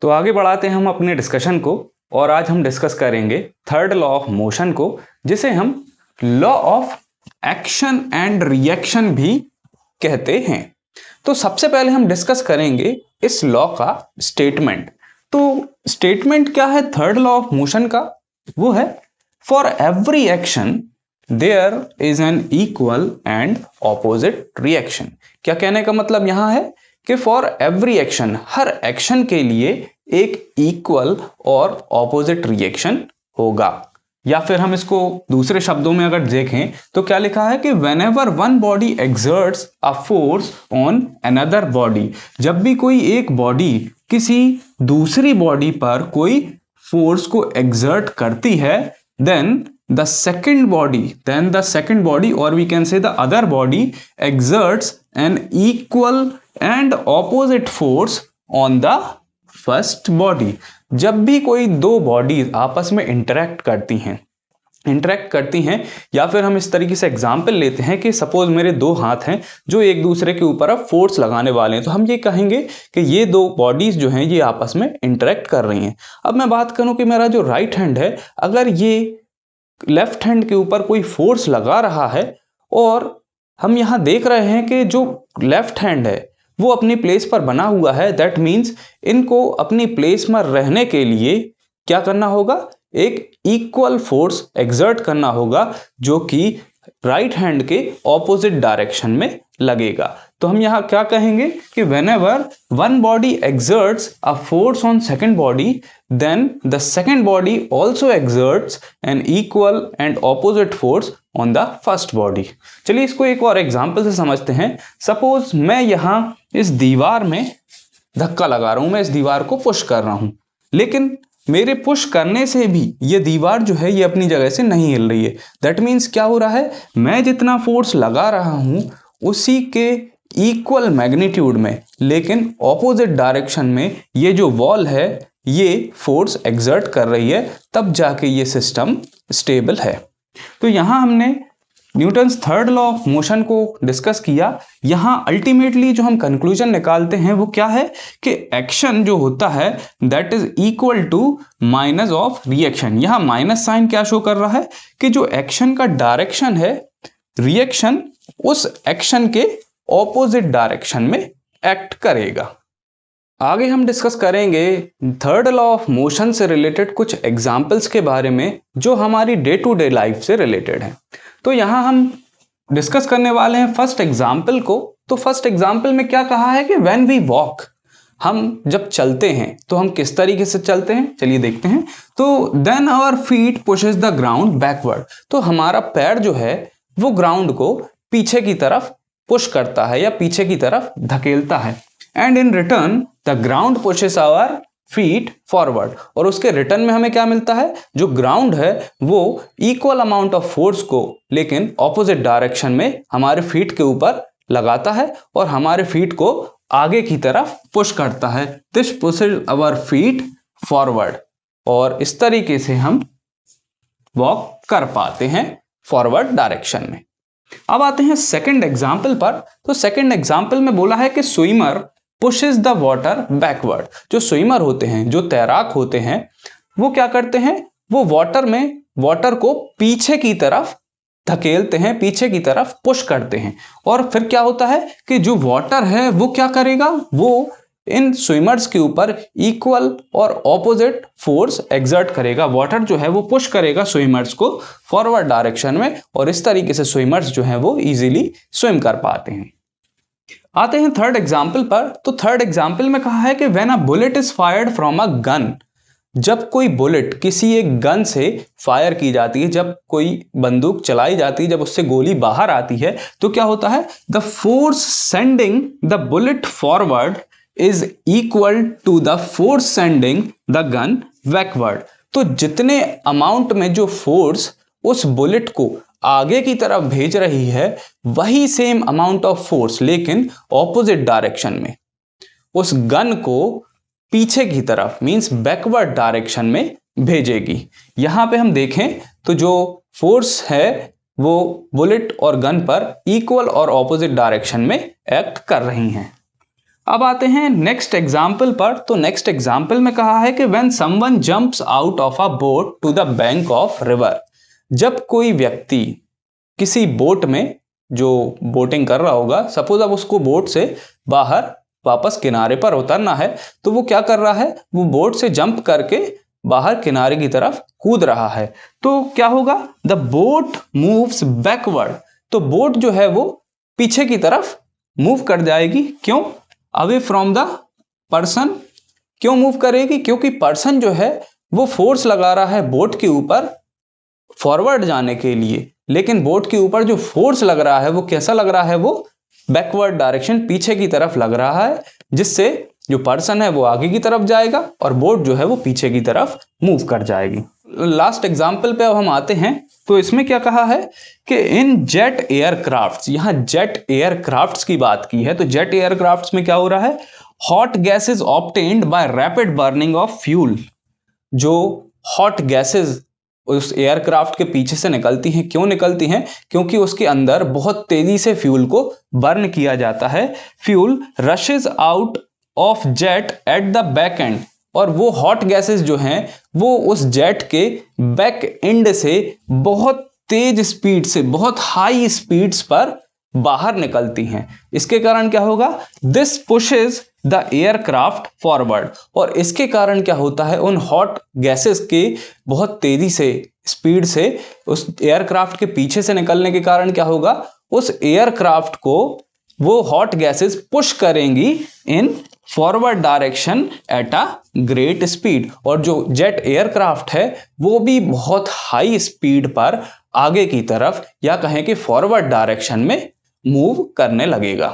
तो आगे बढ़ाते हैं हम अपने डिस्कशन को और आज हम डिस्कस करेंगे थर्ड लॉ ऑफ मोशन को, जिसे हम law of action and reaction भी कहते हैं। तो सबसे पहले हम डिस्कस करेंगे इस लॉ का स्टेटमेंट। तो स्टेटमेंट क्या है थर्ड लॉ ऑफ मोशन का? वो है for every action there is an equal and opposite reaction. क्या कहने का मतलब यहां है कि फॉर एवरी एक्शन, हर एक्शन के लिए एक इक्वल और ऑपोजिट रिएक्शन होगा। या फिर हम इसको दूसरे शब्दों में अगर देखें तो क्या लिखा है कि whenever one body exerts a force on another body, जब भी कोई एक बॉडी किसी दूसरी बॉडी पर कोई फोर्स को एक्सर्ट करती है, then the second body or we can say the other body exerts an equal and opposite force on the first body। जब भी कोई दो बॉडीज आपस में इंटरेक्ट करती हैं या फिर हम इस तरीके से एग्जांपल लेते हैं कि सपोज मेरे दो हाथ हैं जो एक दूसरे के ऊपर अब फोर्स लगाने वाले हैं, तो हम ये कहेंगे कि ये दो बॉडीज जो हैं ये आपस में इंटरेक्ट कर रही हैं। अब मैं बात करूं कि मेरा जो राइट हैंड है, अगर ये लेफ्ट हैंड के ऊपर कोई फोर्स लगा रहा है और हम यहां देख रहे हैं कि जो लेफ्ट हैंड है वो अपनी प्लेस पर बना हुआ है, दैट मीन्स इनको अपनी प्लेस में रहने के लिए क्या करना होगा? एक इक्वल फोर्स एक्सर्ट करना होगा जो कि राइट हैंड के ऑपोजिट डायरेक्शन में लगेगा। तो हम यहां क्या कहेंगे कि whenever one body exerts a force on second body, then the second body also exerts an equal and opposite force on the first body. चलिए इसको एक और एग्जांपल से समझते हैं। सपोज मैं यहां इस दीवार में धक्का लगा रहा हूं, मैं इस दीवार को पुश कर रहा हूं, लेकिन मेरे पुश करने से भी ये दीवार जो है ये अपनी जगह से नहीं हिल रही है। दैट मीन्स क्या हो रहा है, मैं जितना फोर्स लगा रहा हूं उसी के इक्वल मैग्नीट्यूड में, लेकिन ऑपोजिट डायरेक्शन में ये जो वॉल है ये फोर्स एक्सर्ट कर रही है, तब जाके ये सिस्टम स्टेबल है। तो यहां हमने Newton's third law of motion को डिस्कस किया। यहां अल्टीमेटली जो हम कंक्लूजन निकालते हैं वो क्या है कि एक्शन जो होता है that is equal to minus of reaction. यहां माइनस साइन क्या शो कर रहा है कि जो एक्शन का डायरेक्शन है, रिएक्शन उस एक्शन के ऑपोजिट डायरेक्शन में एक्ट करेगा। आगे हम डिस्कस करेंगे थर्ड लॉ ऑफ मोशन से रिलेटेड कुछ एग्जाम्पल्स के बारे में जो हमारी डे टू डे लाइफ से रिलेटेड है। तो यहां हम डिस्कस करने वाले हैं फर्स्ट एग्जाम्पल को। तो फर्स्ट एग्जाम्पल में क्या कहा है कि व्हेन वी वॉक, हम जब चलते हैं तो हम किस तरीके से चलते हैं, चलिए देखते हैं। तो then our feet pushes the ground backward, तो हमारा पैर जो है वो ग्राउंड को पीछे की तरफ पुश करता है या पीछे की तरफ धकेलता है, and in return the ground pushes our feet forward, और उसके रिटर्न में हमें क्या मिलता है, जो ग्राउंड है वो इक्वल अमाउंट ऑफ फोर्स को लेकिन ऑपोजिट डायरेक्शन में हमारे फीट के ऊपर लगाता है और हमारे फीट को आगे की तरफ पुश करता है। This pushes our feet forward, और इस तरीके से हम वॉक कर पाते हैं फॉरवर्ड डायरेक्शन में। अब आते हैं सेकंड एग्जाम्पल पर। तो सेकंड एग्जाम्पल में बोला है कि swimmer pushes the water backward. जो स्विमर होते हैं, जो तैराक होते हैं, वो क्या करते हैं, वो वाटर को पीछे की तरफ धकेलते हैं, पीछे की तरफ पुश करते हैं, और फिर क्या होता है कि जो वाटर है वो क्या करेगा, वो इन स्विमर्स के ऊपर इक्वल और ऑपोजिट फोर्स एक्सर्ट करेगा। वाटर जो है वो पुश करेगा स्विमर्स को फॉरवर्ड डायरेक्शन में, और इस तरीके से स्विमर्स जो है वो इजीली स्विम कर पाते हैं। आते हैं थर्ड एग्जाम्पल पर। तो थर्ड एग्जाम्पल में कहा है कि when a bullet is fired from a gun, जब कोई बुलेट किसी एक गन से फायर की जाती है, जब कोई बंदूक चलाई जाती है, जब उससे गोली बाहर आती है, तो क्या होता है, the force sending the bullet forward is equal to the force sending the gun backward. तो जितने अमाउंट में जो फोर्स उस बुलेट को आगे की तरफ भेज रही है, वही सेम अमाउंट ऑफ फोर्स लेकिन ऑपोजिट डायरेक्शन में उस गन को पीछे की तरफ मींस बैकवर्ड डायरेक्शन में भेजेगी। यहां पे हम देखें तो जो फोर्स है वो बुलेट और गन पर इक्वल और ऑपोजिट डायरेक्शन में एक्ट कर रही हैं। अब आते हैं नेक्स्ट एग्जाम्पल पर। तो नेक्स्ट एग्जाम्पल में कहा है कि when someone jumps out of a boat to the bank of river, जब कोई व्यक्ति किसी बोट में जो बोटिंग कर रहा होगा, सपोज अब उसको बोट से बाहर वापस किनारे पर उतरना है, तो वो क्या कर रहा है, वो बोट से जंप करके बाहर किनारे की तरफ कूद रहा है। तो क्या होगा, द बोट मूव्स बैकवर्ड, तो बोट जो है वो पीछे की तरफ मूव कर जाएगी। क्यों, अवे फ्रॉम द पर्सन, क्यों मूव करेगी, क्योंकि पर्सन जो है वो फोर्स लगा रहा है बोट के ऊपर फॉरवर्ड जाने के लिए, लेकिन बोट के ऊपर जो फोर्स लग रहा है वो कैसा लग रहा है, वो बैकवर्ड डायरेक्शन, पीछे की तरफ लग रहा है, जिससे जो पर्सन है वो आगे की तरफ जाएगा और बोट जो है वो पीछे की तरफ मूव कर जाएगी। लास्ट एग्जाम्पल पे अब हम आते हैं। तो इसमें क्या कहा है कि इन जेट एयरक्राफ्ट्स, यहाँ जेट एयरक्राफ्ट्स की बात की है। तो जेट एयरक्राफ्ट्स में क्या हो रहा है, hot gases obtained by rapid burning of fuel, जो हॉट गैसेज उस एयरक्राफ्ट के पीछे से निकलती हैं। क्यों निकलती हैं, क्योंकि उसके अंदर बहुत तेजी से फ्यूल को बर्न किया जाता है। Fuel rushes out of jet at the back and, और वो हॉट गैसेस जो हैं वो उस जेट के बैक एंड से बहुत तेज स्पीड से, बहुत हाई स्पीड्स पर बाहर निकलती हैं। इसके कारण क्या होगा, this pushes the aircraft forward, और इसके कारण क्या होता है, उन हॉट गैसेस के बहुत तेजी से स्पीड से उस एयरक्राफ्ट के पीछे से निकलने के कारण क्या होगा, उस एयरक्राफ्ट को वो हॉट गैसेस पुश करेंगी in forward direction at a great speed, और जो जेट एयरक्राफ्ट है वो भी बहुत हाई स्पीड पर आगे की तरफ, या कहें कि फॉरवर्ड डायरेक्शन में मूव करने लगेगा।